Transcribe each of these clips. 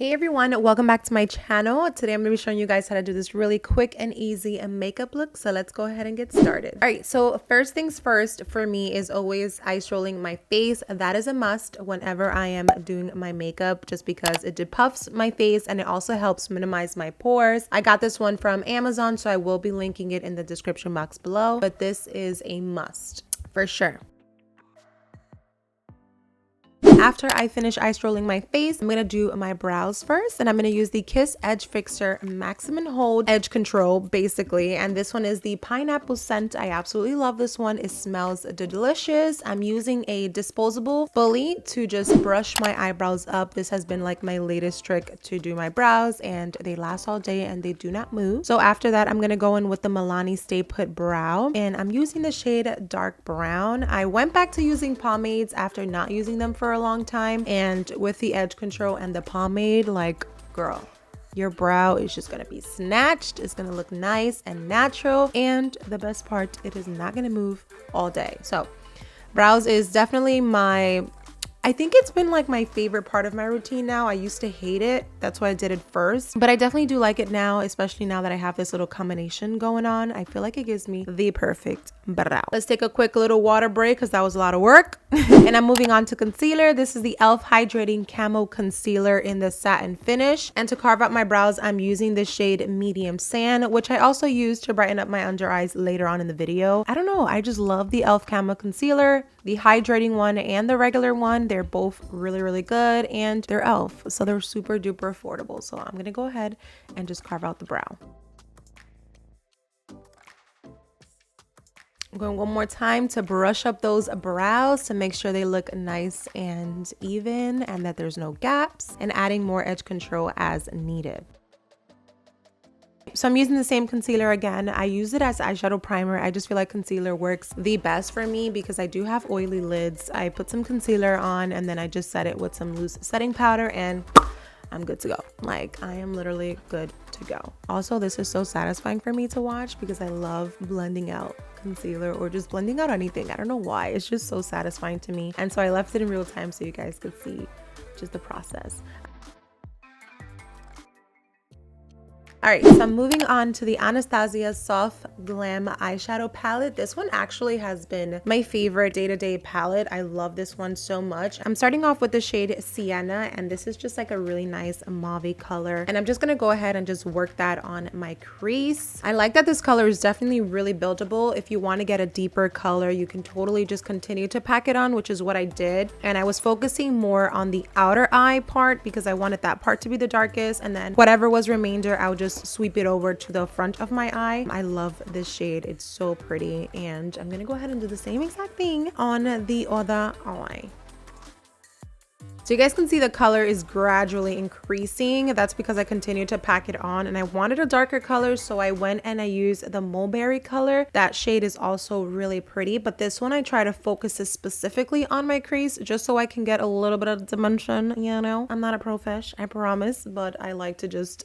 Hey everyone, welcome back to my channel. Today I'm going to be showing you guys how to do this really quick and easy makeup look. So let's go ahead and get started. All right, so first things first for me is always ice rolling my face. That is a must whenever I am doing my makeup just because it depuffs my face and it also helps minimize my pores. I got this one from Amazon, so I will be linking it in the description box below, but this is a must for sure. After I finish ice rolling my face, I'm going to do my brows first, and I'm going to use the Kiss Edge Fixer Maximum Hold Edge Control, basically, and this one is the pineapple scent. I absolutely love this one. It smells delicious. I'm using a disposable bully to just brush my eyebrows up. This has been like my latest trick to do my brows, and they last all day and they do not move. So after that, I'm going to go in with the Milani Stay Put Brow, and I'm using the shade Dark Brown. I went back to using pomades after not using them for a long time, and with the edge control and the pomade, like, girl, your brow is just gonna be snatched. It's gonna look nice and natural, and the best part, it is not gonna move all day. So brows is definitely I think it's been like my favorite part of my routine now. I used to hate it. That's why I did it first. But I definitely do like it now, especially now that I have this little combination going on. I feel like it gives me the perfect brow. Let's take a quick little water break because that was a lot of work. And I'm moving on to concealer. This is the e.l.f. Hydrating Camo Concealer in the satin finish. And to carve out my brows, I'm using the shade Medium Sand, which I also use to brighten up my under eyes later on in the video. I don't know. I just love the e.l.f. Camo Concealer, the hydrating one and the regular one. They're both really, really good, and they're e.l.f. so they're super duper affordable. So I'm gonna go ahead and just carve out the brow. I'm going one more time to brush up those brows to make sure they look nice and even and that there's no gaps, and adding more edge control as needed. So I'm using the same concealer again. I use it as eyeshadow primer. I just feel like concealer works the best for me because I do have oily lids. I put some concealer on and then I just set it with some loose setting powder and I'm good to go. Like, I am literally good to go. Also, this is so satisfying for me to watch because I love blending out concealer or just blending out anything. I don't know why. It's just so satisfying to me. And so I left it in real time so you guys could see just the process. Alright, so I'm moving on to the Anastasia Soft Glam Eyeshadow Palette. This one actually has been my favorite day-to-day palette. I love this one so much. I'm starting off with the shade Sienna, and this is just like a really nice mauve color. And I'm just going to go ahead and just work that on my crease. I like that this color is definitely really buildable. If you want to get a deeper color, you can totally just continue to pack it on, which is what I did. And I was focusing more on the outer eye part because I wanted that part to be the darkest, and then whatever was remainder, I would just sweep it over to the front of my eye. I love this shade. It's so pretty, and I'm gonna go ahead and do the same exact thing on the other eye. So you guys can see the color is gradually increasing. That's because I continue to pack it on, and I wanted a darker color, so I went and I used the mulberry color. That shade is also really pretty, but this one I try to focus specifically on my crease just so I can get a little bit of dimension, you know. I'm not a profesh, I promise, but I like to just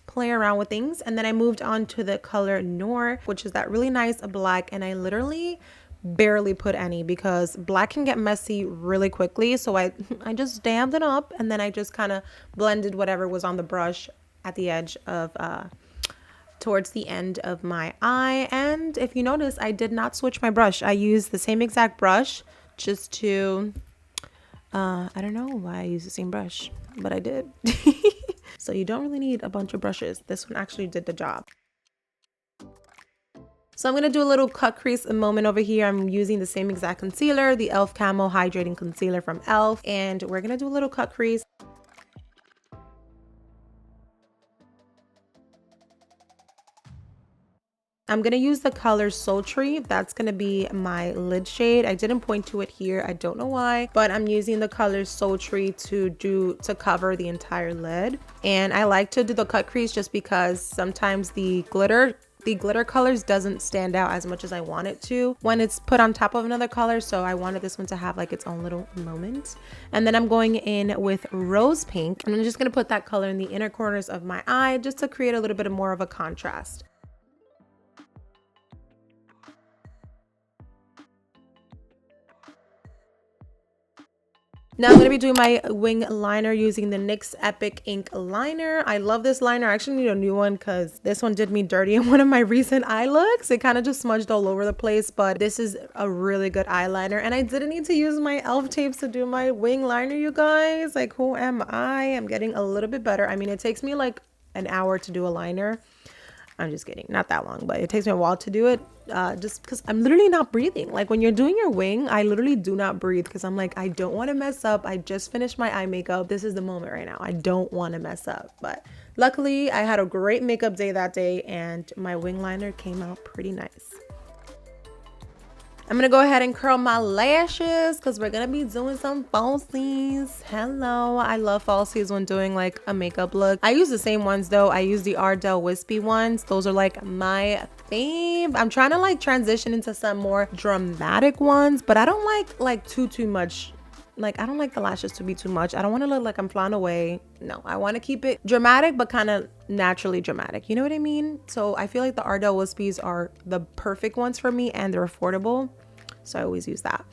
play around with things. And then I moved on to the color Noir, which is that really nice black, and I literally barely put any because black can get messy really quickly, so I just dabbed it up, and then I just kind of blended whatever was on the brush at the edge of towards the end of my eye. And if you notice, I did not switch my brush. I used the same exact brush just to I don't know why I use the same brush, but I did. So you don't really need a bunch of brushes. This one actually did the job. So I'm going to do a little cut crease moment over here. I'm using the same exact concealer, the e.l.f. Camo Hydrating Concealer from e.l.f. And we're going to do a little cut crease. I'm going to use the color Sultry. That's going to be my lid shade. I didn't point to it here. I don't know why, but I'm using the color Sultry to cover the entire lid. And I like to do the cut crease just because sometimes the glitter colors doesn't stand out as much as I want it to when it's put on top of another color. So I wanted this one to have like its own little moment. And then I'm going in with Rose Pink, and I'm just going to put that color in the inner corners of my eye just to create a little bit more of a contrast. Now I'm going to be doing my wing liner using the NYX Epic Ink liner. I love this liner. I actually need a new one because this one did me dirty in one of my recent eye looks. It kind of just smudged all over the place, but this is a really good eyeliner. And I didn't need to use my e.l.f. tapes to do my wing liner, you guys. Like, who am I? I'm getting a little bit better. I mean, it takes me like an hour to do a liner. I'm just kidding, not that long, but it takes me a while to do it just because I'm literally not breathing. Like when you're doing your wing, I literally do not breathe because I'm like, I don't want to mess up. I just finished my eye makeup. This is the moment right now. I don't want to mess up. But luckily I had a great makeup day that day and my wing liner came out pretty nice. I'm gonna go ahead and curl my lashes because we're gonna be doing some falsies. Hello, I love falsies when doing like a makeup look. I use the same ones though. I use the Ardell wispy ones. Those are like my fave. I'm trying to like transition into some more dramatic ones, but I don't like too much. Like, I don't like the lashes to be too much. I don't want to look like I'm flying away. No, I want to keep it dramatic, but kind of naturally dramatic. You know what I mean? So I feel like the Ardell Wispies are the perfect ones for me and they're affordable. So I always use that.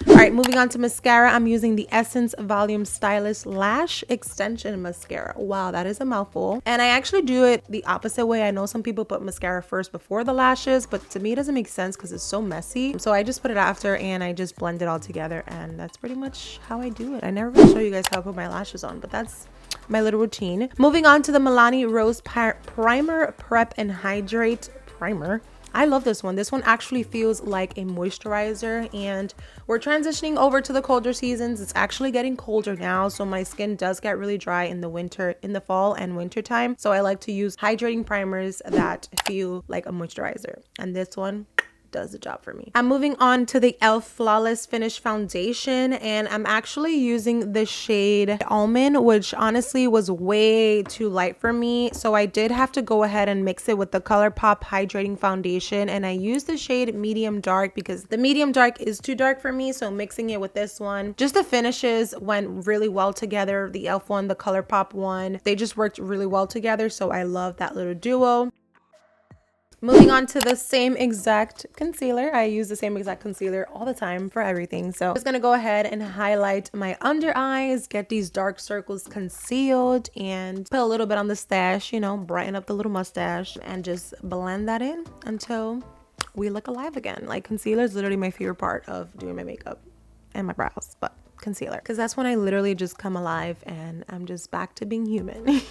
All right, moving on to mascara. I'm using the Essence Volume Stylist Lash Extension Mascara. Wow, that is a mouthful. And I actually do it the opposite way. I know some people put mascara first before the lashes, but to me it doesn't make sense because it's so messy. So I just put it after and I just blend it all together. And that's pretty much how I do it. I never really show you guys how I put my lashes on, but that's my little routine. Moving on to the Milani Rose Primer Prep and Hydrate Primer. I love this one. This one actually feels like a moisturizer, and we're transitioning over to the colder seasons. It's actually getting colder now, so my skin does get really dry in the fall and winter time. So I like to use hydrating primers that feel like a moisturizer, and this one does the job for me. I'm moving on to the e.l.f. Flawless Finish Foundation, and I'm actually using the shade Almond, which honestly was way too light for me. So I did have to go ahead and mix it with the Colourpop Hydrating Foundation, and I used the shade Medium Dark because the Medium Dark is too dark for me. So mixing it with this one, just the finishes went really well together. The e.l.f. one, the Colourpop one, they just worked really well together. So I love that little duo. Moving on to the same exact concealer. I use the same exact concealer all the time for everything. So I'm just going to go ahead and highlight my under eyes, get these dark circles concealed, and put a little bit on the stash, you know, brighten up the little mustache, and just blend that in until we look alive again. Like, concealer is literally my favorite part of doing my makeup and my brows, but concealer, because that's when I literally just come alive and I'm just back to being human.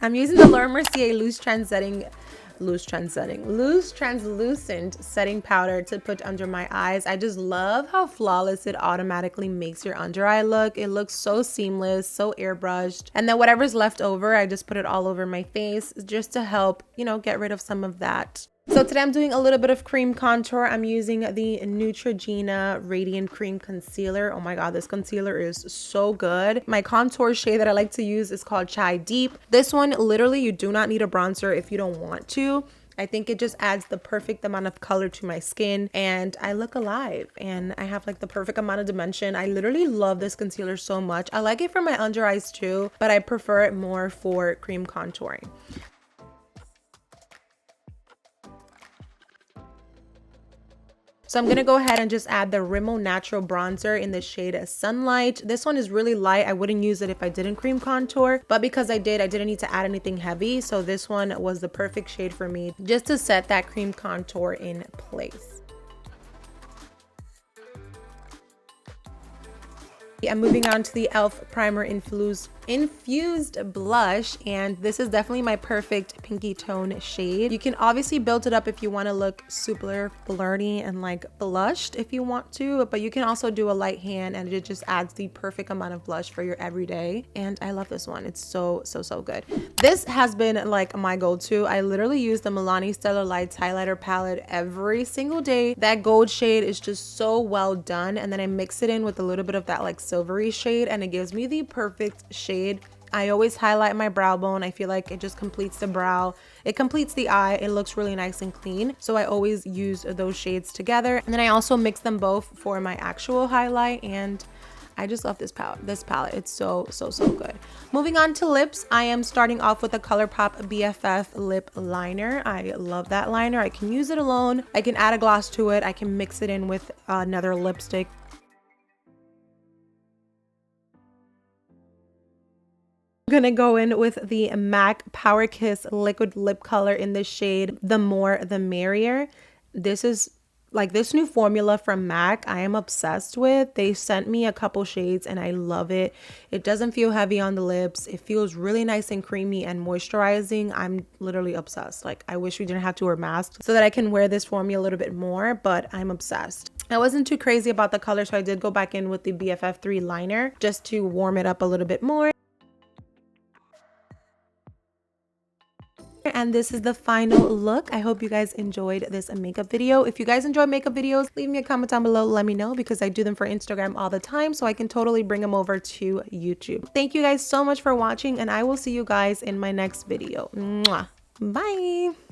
I'm using the Mercier Loose Translucent Setting Powder to put under my eyes. I just love how flawless it automatically makes your under eye look. It looks so seamless, so airbrushed. And then whatever's left over, I just put it all over my face just to help, you know, get rid of some of that. So today I'm doing a little bit of cream contour. I'm using the Neutrogena Radiant Cream Concealer. Oh my god, this concealer is so good. My contour shade that I like to use is called Chai Deep. This one, literally, you do not need a bronzer if you don't want to. I think it just adds the perfect amount of color to my skin and I look alive and I have like the perfect amount of dimension. I literally love this concealer so much. I like it for my under eyes too, but I prefer it more for cream contouring. So I'm going to go ahead and just add the Rimmel Natural Bronzer in the shade Sunlight. This one is really light. I wouldn't use it if I didn't cream contour, but because I didn't need to add anything heavy. So this one was the perfect shade for me just to set that cream contour in place. I'm moving on to the e.l.f. Primer Infused Blush, and this is definitely my perfect pinky tone shade. You can obviously build it up if you want to look super flirty and like blushed if you want to, but you can also do a light hand and it just adds the perfect amount of blush for your everyday. And I love this one. It's so good. This has been like my go-to. I literally use the Milani Stellar Lights highlighter palette every single day. That gold shade is just so well done, and then I mix it in with a little bit of that like silvery shade and it gives me the perfect shade I always highlight my brow bone. I feel like it just completes the brow. It completes the eye. It looks really nice and clean. So I always use those shades together. And then I also mix them both for my actual highlight, and I just love this palette. It's so good. Moving on to lips, I am starting off with the Colourpop BFF Lip Liner. I love that liner. I can use it alone. I can add a gloss to it. I can mix it in with another lipstick. I'm gonna go in with the MAC Powder Kiss Liquid Lipcolour in the shade The More the Merrier. This is like this new formula from MAC. I am obsessed with. They sent me a couple shades and I love it. It doesn't feel heavy on the lips. It feels really nice and creamy and moisturizing. I'm literally obsessed. Like, I wish we didn't have to wear masks so that I can wear this formula a little bit more, but I'm obsessed. I wasn't too crazy about the color, so I did go back in with the BFF3 liner just to warm it up a little bit more. And this is the final look. I hope you guys enjoyed this makeup video. If you guys enjoy makeup videos, leave me a comment down below. Let me know, because I do them for Instagram all the time, so I can totally bring them over to YouTube. Thank you guys so much for watching, and I will see you guys in my next video. Mwah. Bye.